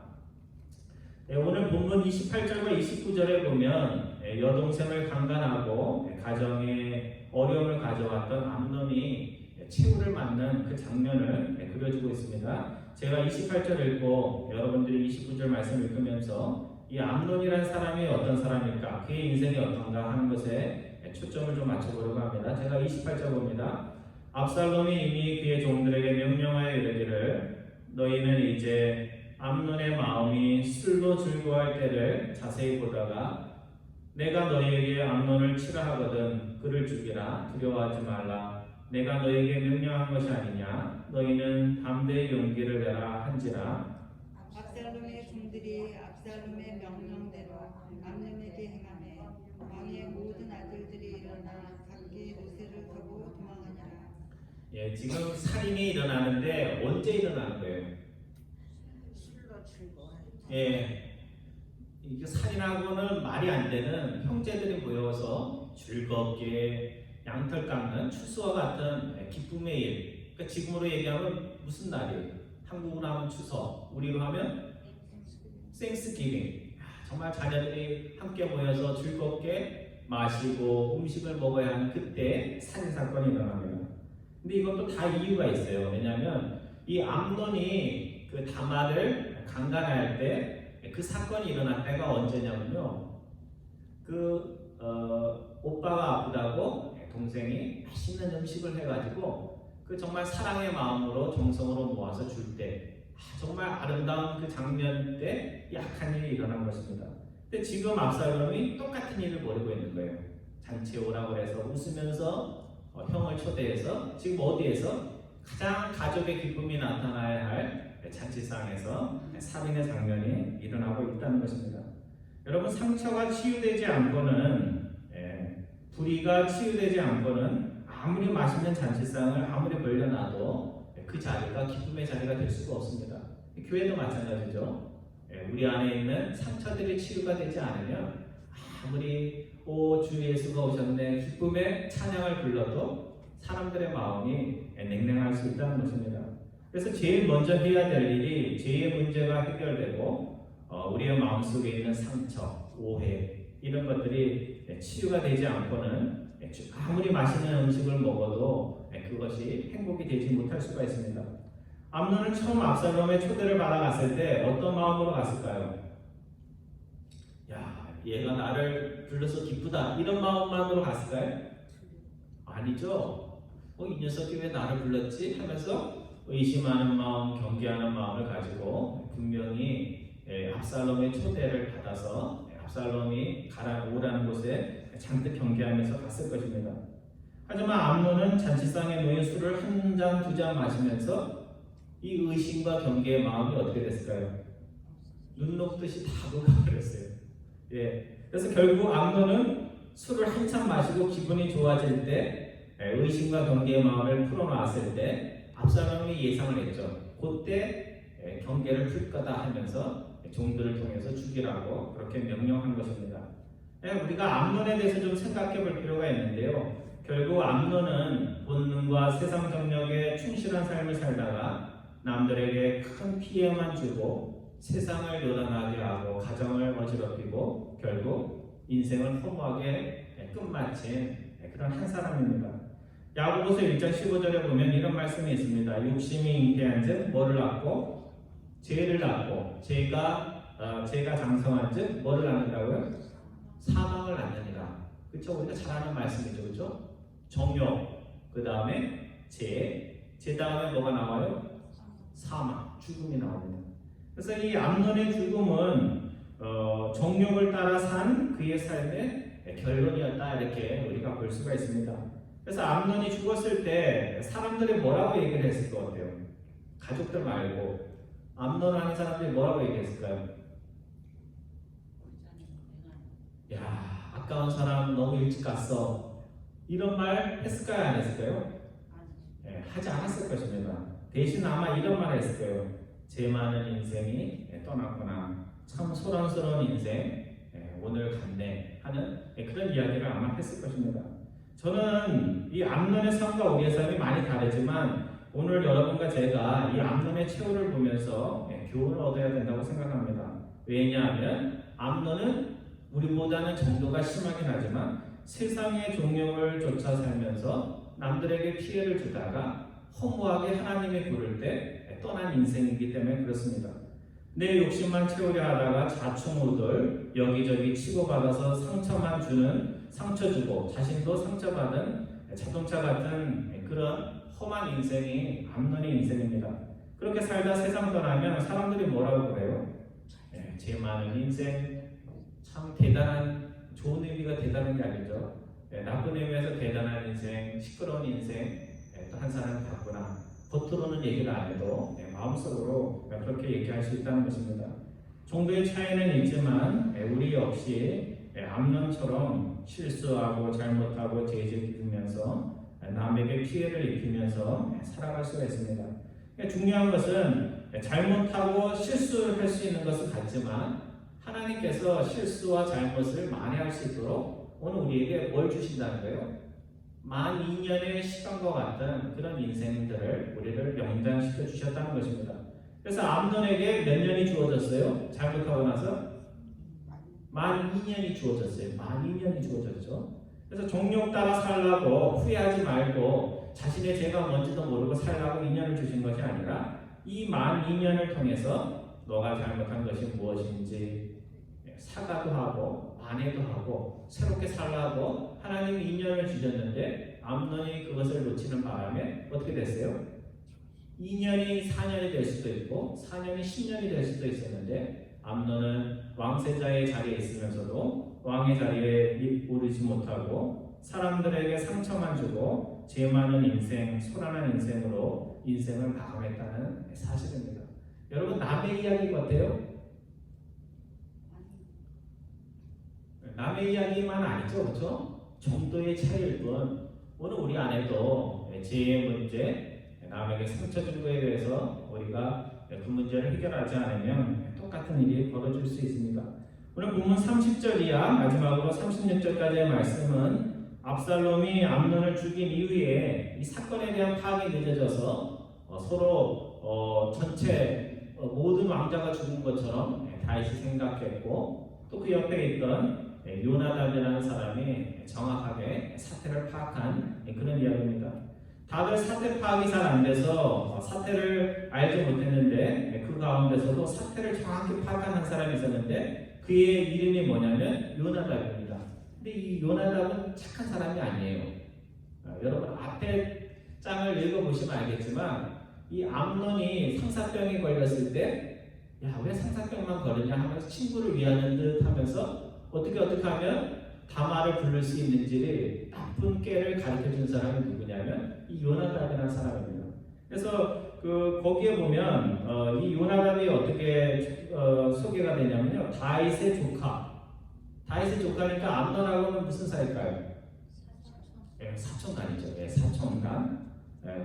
오늘 본문 28절과 29절에 보면 여동생을 강간하고 가정에 어려움을 가져왔던 암논이 최후를 맞는 그 장면을 그려주고 있습니다. 제가 28절 읽고 여러분들이 29절 말씀 읽으면서 이 암논이라는 사람이 어떤 사람일까, 그의 인생이 어떤가 하는 것에 초점을 좀 맞춰보려고 합니다. 제가 28절 봅니다. 압살롬이 이미 그의 종들에게 명령하여 이르기를 너희는 이제 암논의 마음이 술로 즐거워할 때를 자세히 보다가 내가 너희에게 암논을 치라 하거든 그를 죽이라 두려워하지 말라 내가 너희에게 명령한 것이 아니냐 너희는 담대히 용기를 내라 한지라. 압살롬의 종들이 압살롬의 명령대로 암논에게 행하매 왕의 모든 아들들이 일어나 각기 노새를 타고 도망하니라. 예, 지금 살인이 일어나는데 언제 일어나는 거예요? 술로 즐거워할 때. 예, 이게 살인하고는 말이 안 되는 형제들이 모여서 즐겁게 양털 깎는 추수와 같은 기쁨의 일. 그러니까 지금으로 얘기하면 무슨 날이에요? 한국으로 하면 추석, 우리로 하면 땡스기빙. 정말 자녀들이 함께 모여서 즐겁게 마시고 음식을 먹어야 하는 그때 살인 사건이 일어납니다. 근데 이것도 다 이유가 있어요. 왜냐하면 이 암논이 그 다말을 강간할 때 그 사건이 일어난 때가 언제냐면요. 오빠가 아프다고 동생이 맛있는 음식을 해가지고 그 정말 사랑의 마음으로 정성으로 모아서 줄 때 정말 아름다운 그 장면 때 약한 일이 일어난 것입니다. 근데 지금 압살롬이 똑같은 일을 벌이고 있는 거예요. 잔치에 오라고 해서 웃으면서 형을 초대해서 지금 어디에서 가장 가족의 기쁨이 나타나야 할 잔치상에서 살인의 장면이 일어나고 있다는 것입니다. 여러분 상처가 치유되지 않고는 불의가 치유되지 않고는 아무리 맛있는 잔치상을 아무리 벌려놔도 그 자리가 기쁨의 자리가 될 수가 없습니다. 교회도 마찬가지죠. 우리 안에 있는 상처들이 치유가 되지 않으면 아무리 주 예수가 오셨네 기쁨의 찬양을 불러도 사람들의 마음이 냉랭할 수 있다는 것입니다. 그래서 제일 먼저 해야 될 일이 죄의 문제가 해결되고 우리의 마음속에 있는 상처, 오해 이런 것들이 치유가 되지 않고는 아무리 맛있는 음식을 먹어도 그것이 행복이 되지 못할 수가 있습니다. 암논은 처음 압살롬의 초대를 받아갔을 때 어떤 마음으로 갔을까요? 야, 얘가 나를 불러서 기쁘다 이런 마음만으로 갔을까요? 아니죠. 이 녀석이 왜 나를 불렀지? 하면서 의심하는 마음, 경계하는 마음을 가지고 분명히 압살롬의 초대를 받아서 압살롬이 오라는 곳에 잔뜩 경계하면서 갔을 것입니다. 하지만 암논은 잔치상에 놓인 술을 한 잔, 두 잔 마시면서 이 의심과 경계의 마음이 어떻게 됐을까요? 눈 녹듯이 다 녹아버렸어요. 예. 그래서 결국 암논은 술을 한참 마시고 기분이 좋아질 때 의심과 경계의 마음을 풀어놨을 때 압살롬이 예상을 했죠. 그때 경계를 풀 거다 하면서 종들을 통해서 죽이라고 그렇게 명령한 것입니다. 우리가 암논에 대해서 좀 생각해 볼 필요가 있는데요. 결국 암논은 본능과 세상 정력에 충실한 삶을 살다가 남들에게 큰 피해만 주고 세상을 요란하게 하고 가정을 어지럽히고 결국 인생을 허무하게 끝마친 그런 한 사람입니다. 야고보서 1장 15절에 보면 이런 말씀이 있습니다. 욕심이 잉태한즉 뭐를 낳고 죄를 낳고 죄가 장성한즉 뭐를 낳는다고요? 사망을 낳느니라. 그렇죠? 우리가 잘 아는 말씀이죠, 그렇죠? 정욕, 그 다음에 죄 다음에 뭐가 나와요? 사망, 죽음이 나옵니다. 그래서 이 암논의 죽음은 정욕을 따라 산 그의 삶의 결론이었다 이렇게 우리가 볼 수가 있습니다. 그래서 암논이 죽었을 때 사람들이 뭐라고 얘기를 했을 것 같아요? 가족들 말고 암논을 하는 사람들이 뭐라고 얘기했을까요? 야, 아까운 사람 너무 일찍 갔어. 이런 말 했을까요? 안 했을까요? 하지 않았을 것입니다. 대신 아마 이런 말 했을 거예요. 죄 많은 인생이 떠났구나. 참 소란스러운 인생 오늘 갔네 하는 그런 이야기를 아마 했을 것입니다. 저는 이 암논의 삶과 우리의 삶이 많이 다르지만 오늘 여러분과 제가 이 암논의 최후를 보면서 교훈을 얻어야 된다고 생각합니다. 왜냐하면 암논은 우리보다는 정도가 심하긴 하지만 세상의 종욕을 쫓아 살면서 남들에게 피해를 주다가 허무하게 하나님이 부를 때 떠난 인생이기 때문에 그렇습니다. 내 욕심만 채우려 하다가 좌충우돌 여기저기 치고받아서 상처만 주는 상처 주고 자신도 상처받은 자동차 같은 그런 험한 인생이 암논의 인생입니다. 그렇게 살다 세상 떠나면 사람들이 뭐라고 그래요? 죄 많은 인생, 참 대단한, 좋은 의미가 대단한 게 아니죠. 나쁜 의미에서 대단한 인생, 시끄러운 인생 또 한 사람 같구나. 겉으로는 얘기를 안 해도 마음속으로 그렇게 얘기할 수 있다는 것입니다. 정도의 차이는 있지만 우리 역시 암논처럼 실수하고 잘못하고 죄 짓으면서 남에게 피해를 입히면서 살아갈 수가 있습니다. 중요한 것은 잘못하고 실수를 할 수 있는 것은 같지만 하나님께서 실수와 잘못을 만회할 수 있도록 오늘 우리에게 뭘 주신다는 거예요? 12,000년의 시간과 같은 그런 인생들을 우리를 연장시켜 주셨다는 것입니다. 그래서 암논에게 몇 년이 주어졌어요? 잘못하고 나서 12,000년이 주어졌어요. 12,000년이 주어졌죠. 그래서 정욕 따라 살라고 후회하지 말고 자신의 죄가 뭔지도 모르고 살라고 인연을 주신 것이 아니라 이 12,000년을 통해서 너가 잘못한 것이 무엇인지 사과도 하고 만회도 하고 새롭게 살라고 하나님이 인연을 주셨는데 암논이 그것을 놓치는 바람에 어떻게 됐어요? 2년이 4년이 될 수도 있고 4년이 10년이 될 수도 있었는데 암논은 왕세자의 자리에 있으면서도 왕의 자리에 오르지 못하고 사람들에게 상처만 주고 죄 많은 인생, 소란한 인생으로 인생을 마감했다는 사실입니다. 여러분 남의 이야기 같아요? 남의 이야기만 아니죠, 그렇죠? 정도의 차이일 뿐 오늘 우리 안에도 죄의 문제, 남에게 상처 준 거에 대해서 우리가 그 문제를 해결하지 않으면 똑같은 일이 벌어질 수 있습니다. 오늘 본문 30절 이하 마지막으로 36절까지의 말씀은 압살롬이 암논을 죽인 이후에 이 사건에 대한 파악이 늦어져서 서로 전체 모든 왕자가 죽은 것처럼 다윗이 생각했고 또 그 옆에 있던 요나단이라는 사람이 정확하게 사태를 파악한 그런 이야기입니다. 다들 사태 파악이 잘 안 돼서 사태를 알지 못했는데 그 가운데서도 사태를 정확히 파악한 한 사람이 있었는데 그의 이름이 뭐냐면 요나단입니다. 근데 이 요나단은 착한 사람이 아니에요. 여러분 앞에 장을 읽어보시면 알겠지만 이 암논이 상사병에 걸렸을 때 야, 왜 상사병만 걸리냐 하면서 친구를 위하는 듯 하면서 어떻게 하면 다말을 부를 수 있는지를 나쁜 깨를 가르쳐준 사람이 누구냐면 이 요나단이라는 사람입니다. 그래서 거기에 보면 이 요나답이 어떻게 소개가 되냐면요. 다윗의 조카. 다윗의 조카니까 암논하고는 무슨 사이일까요? 사촌간이죠. 사촌간.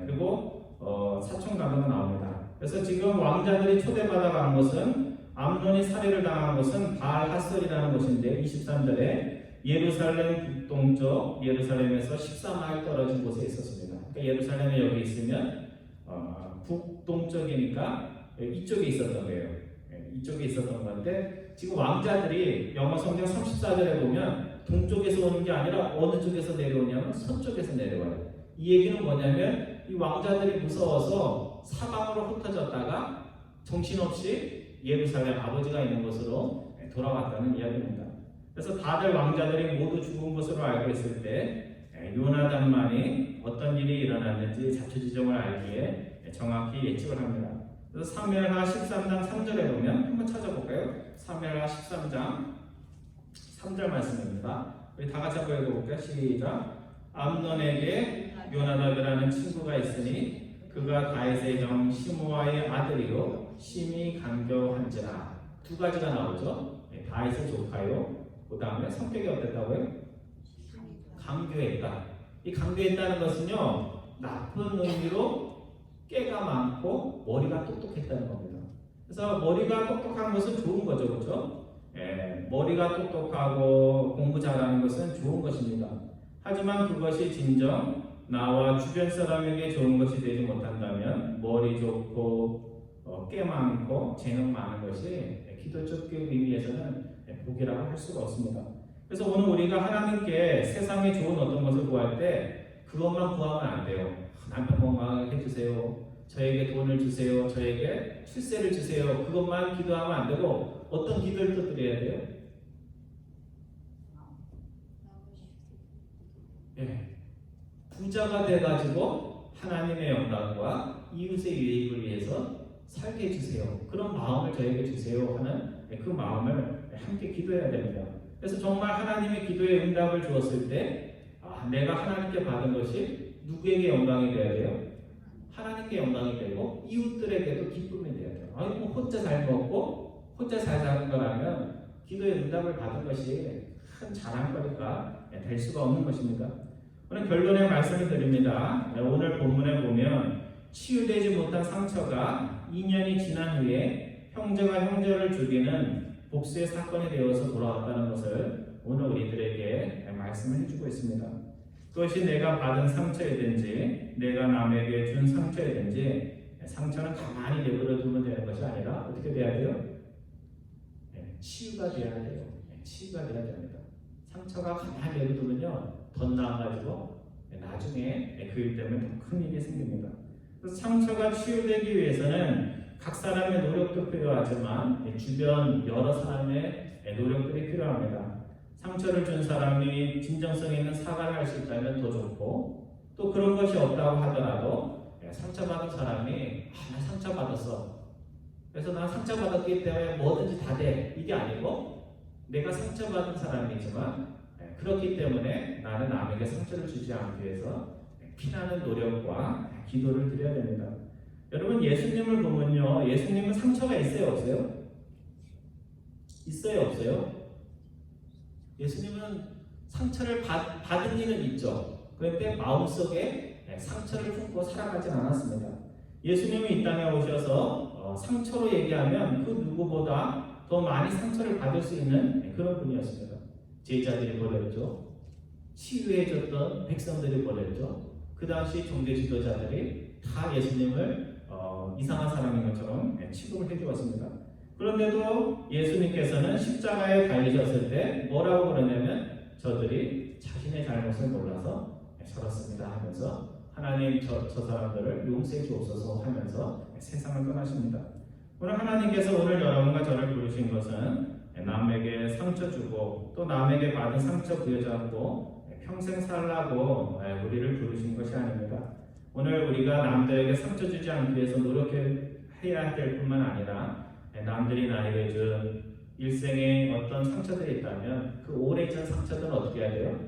그리고 사촌간으로 나옵니다. 그래서 지금 왕자들이 초대받아 간 것은 암논이 살해를 당한 것은 바알 핫솔이라는 곳인데 23절에 예루살렘 북동쪽 예루살렘에서 14마일 떨어진 곳에 있었습니다. 그러니까 예루살렘에 여기 있으면 북동쪽이니까 이쪽에 있었던 거예요. 이쪽에 있었던 건데 지금 왕자들이 영어 성경 34절에 보면 동쪽에서 오는 게 아니라 어느 쪽에서 내려오냐면 서쪽에서 내려와요. 이 얘기는 뭐냐면 이 왕자들이 무서워서 사방으로 흩어졌다가 정신없이 예루살렘 아버지가 있는 곳으로 돌아왔다는 이야기입니다. 그래서 다들 왕자들이 모두 죽은 것으로 알고 있을 때 요나단만이 어떤 일이 일어났는지 자초지종을 알기에 정확히 예측을 합니다. 그래서 사무엘하 13장 3절에 보면 한번 찾아볼까요? 사무엘하 13장 3절 말씀입니다. 우리 다 같이 한번 읽어볼까요? 시작. 암논에게 요나답이라는 친구가 있으니 그가 다윗의 형 시므아의 아들이요 심히 간교한지라. 두 가지가 나오죠. 다윗의 조카요. 그 다음에 성격이 어땠다고요? 강교했다. 이 강교했다는 것은요 나쁜 의미로 깨가 많고 머리가 똑똑했다는 겁니다. 그래서 머리가 똑똑한 것은 좋은 거죠, 그렇죠? 머리가 똑똑하고 공부 잘하는 것은 좋은 것입니다. 하지만 그것이 진정 나와 주변 사람에게 좋은 것이 되지 못한다면 머리 좋고 깨 많고 재능 많은 것이 기도적 의미에서는 복이라고 할 수가 없습니다. 그래서 오늘 우리가 하나님께 세상에 좋은 어떤 것을 구할 때 그것만 구하면 안 돼요. 남편 건강하게 해주세요. 저에게 돈을 주세요. 저에게 출세를 주세요. 그것만 기도하면 안 되고 어떤 기도를 또 드려야 돼요? 부자가 돼가지고 하나님의 영광과 이웃의 유익을 위해서 살게 해주세요. 그런 마음을 저에게 주세요 하는 그 마음을 함께 기도해야 됩니다. 그래서 정말 하나님의 기도에 응답을 주었을 때 내가 하나님께 받은 것이 누구에게 영광이 되어야 돼요? 하나님께 영광이 되고 이웃들에게도 기쁨이 되어야 돼요. 아니 뭐 혼자 잘 먹고 혼자 잘 사는 거라면 기도의 응답을 받은 것이 큰 자랑거리가 될 수가 없는 것입니다. 오늘 결론의 말씀을 드립니다. 오늘 본문에 보면 치유되지 못한 상처가 2년이 지난 후에 형제가 형제를 죽이는 복수의 사건이 되어서 돌아왔다는 것을 오늘 우리들에게 말씀을 해주고 있습니다. 그것이 내가 받은 상처이든지 내가 남에게 준 상처이든지 상처는 가만히 내버려 두면 되는 것이 아니라 어떻게 돼야 돼요? 치유가 돼야 돼요. 치유가 돼야 됩니다. 상처가 가만히 내버려두면요 덧나가지고 나중에 그 일 때문에 더 큰 일이 생깁니다. 그래서 상처가 치유되기 위해서는 각 사람의 노력도 필요하지만 주변 여러 사람의 노력들이 필요합니다. 상처를 준 사람이 진정성 있는 사과를 할 수 있다면 더 좋고 또 그런 것이 없다고 하더라도 상처받은 사람이 나 상처받았어. 그래서 난 상처받았기 때문에 뭐든지 다 돼. 이게 아니고 내가 상처받은 사람이지만 그렇기 때문에 나는 남에게 상처를 주지 않기 위해서 피나는 노력과 기도를 드려야 됩니다. 여러분 예수님을 보면요 예수님은 상처가 있어요 없어요? 있어요 없어요? 예수님은 상처를 받은 일은 있죠. 그런데 마음속에 상처를 품고 살아가진 않았습니다. 예수님이 이 땅에 오셔서 상처로 얘기하면 그 누구보다 더 많이 상처를 받을 수 있는 그런 분이었습니다. 제자들이 버렸죠. 치유해줬던 백성들이 버렸죠. 그 당시 종교 지도자들이 다 예수님을 이상한 사람인 것처럼 취급을 해주었습니다. 그런데도 예수님께서는 십자가에 달리셨을 때 뭐라고 그러냐면 저들이 자신의 잘못을 몰라서 저렇습니다 하면서 하나님 저 사람들을 용서해 주옵소서 하면서 세상을 떠나십니다. 오늘 하나님께서 오늘 여러분과 저를 부르신 것은 남에게 상처 주고 또 남에게 받은 상처 부여잡고 평생 살라고 우리를 부르신 것이 아닙니다. 오늘 우리가 남들에게 상처 주지 않기 위해서 노력해야 될 뿐만 아니라 남들이 나에게 준 일생에 어떤 상처들이 있다면 그 오래전 상처들은 어떻게 해야 돼요?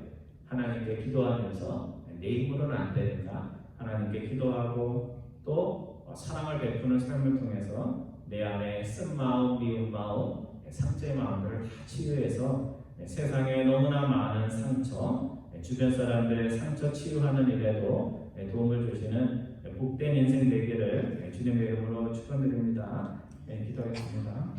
하나님께 기도하면서 내 힘으로는 안 되니까 하나님께 기도하고 또 사랑을 베푸는 삶을 통해서 내 안에 쓴 마음, 미운 마음, 상처의 마음들을 다 치유해서 세상에 너무나 많은 상처, 주변 사람들의 상처 치유하는 일에도 도움을 주시는 복된 인생 되기를 주님의 이름으로 축원드립니다. 기도하겠습니다.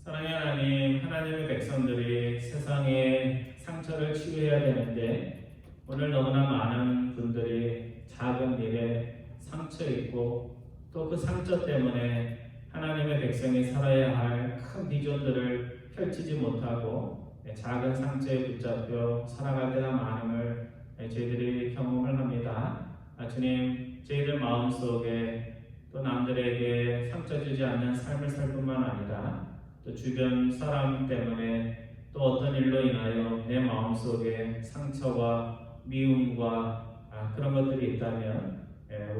사랑의 하나님, 하나님의 백성들이 세상의 상처를 치유해야 되는데 오늘 너무나 많은 분들이 작은 일에 상처 있고 또 그 상처 때문에 하나님의 백성이 살아야 할 큰 비전들을 펼치지 못하고 작은 상처에 붙잡혀 살아갈 때가 많음을 저희들이 경험을 합니다. 주님, 저희들 마음속에 또 남들에게 상처 주지 않는 삶을 살 뿐만 아니라 또 주변 사람 때문에 또 어떤 일로 인하여 내 마음속에 상처와 미움과 그런 것들이 있다면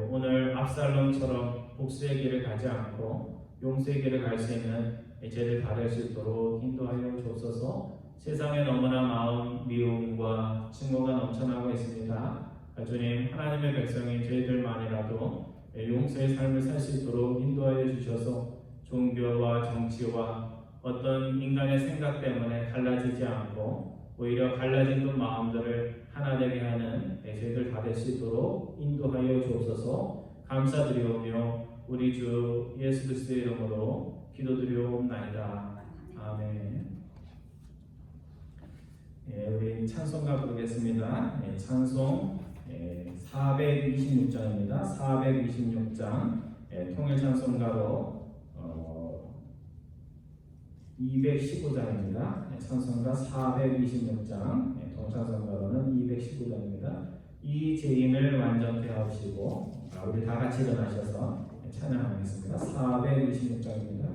오늘 압살롬처럼 복수의 길을 가지 않고 용서의 길을 갈 수 있는 죄를 받을 수 있도록 인도하여 주옵소서. 세상에 너무나 마음 미움과 증오가 넘쳐나고 있습니다. 주님, 하나님의 백성인 저희들만이라도 용서의 삶을 살 수 있도록 인도하여 주셔서 종교와 정치와 어떤 인간의 생각 때문에 갈라지지 않고 오히려 갈라진 그 마음들을 하나 되게 하는 저희들 다 될 수 있도록 인도하여 주옵소서. 감사드리오며 우리 주 예수 그리스도의 이름으로 기도드리옵나이다. 아멘. 우리 찬송가 부르겠습니다. 찬송 426장입니다. 426장 통일 찬송가로 215장입니다. 찬송가 426장 동찬송가로는 215장입니다. 이 죄인을 완전케 하시고 우리 다 같이 일어나셔서 찬양하겠습니다. 426장입니다.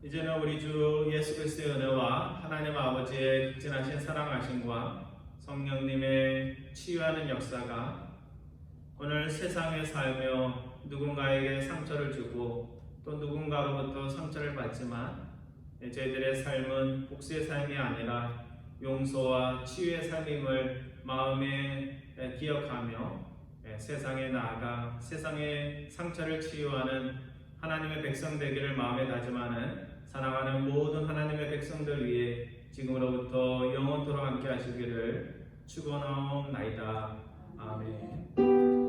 이제는 우리 주 예수 그리스도의 은혜와 하나님 아버지의 극진하신 사랑하심과 성령님의 치유하는 역사가 오늘 세상에 살며 누군가에게 상처를 주고 또 누군가로부터 상처를 받지만 저희들의 삶은 복수의 삶이 아니라 용서와 치유의 삶임을 마음에 기억하며 세상에 나아가 세상의 상처를 치유하는 하나님의 백성 되기를 마음에 다짐하는 사랑하는 모든 하나님의 백성들 위해 지금으로부터 영원토록 함께 하시기를 축원하옵나이다. 아멘.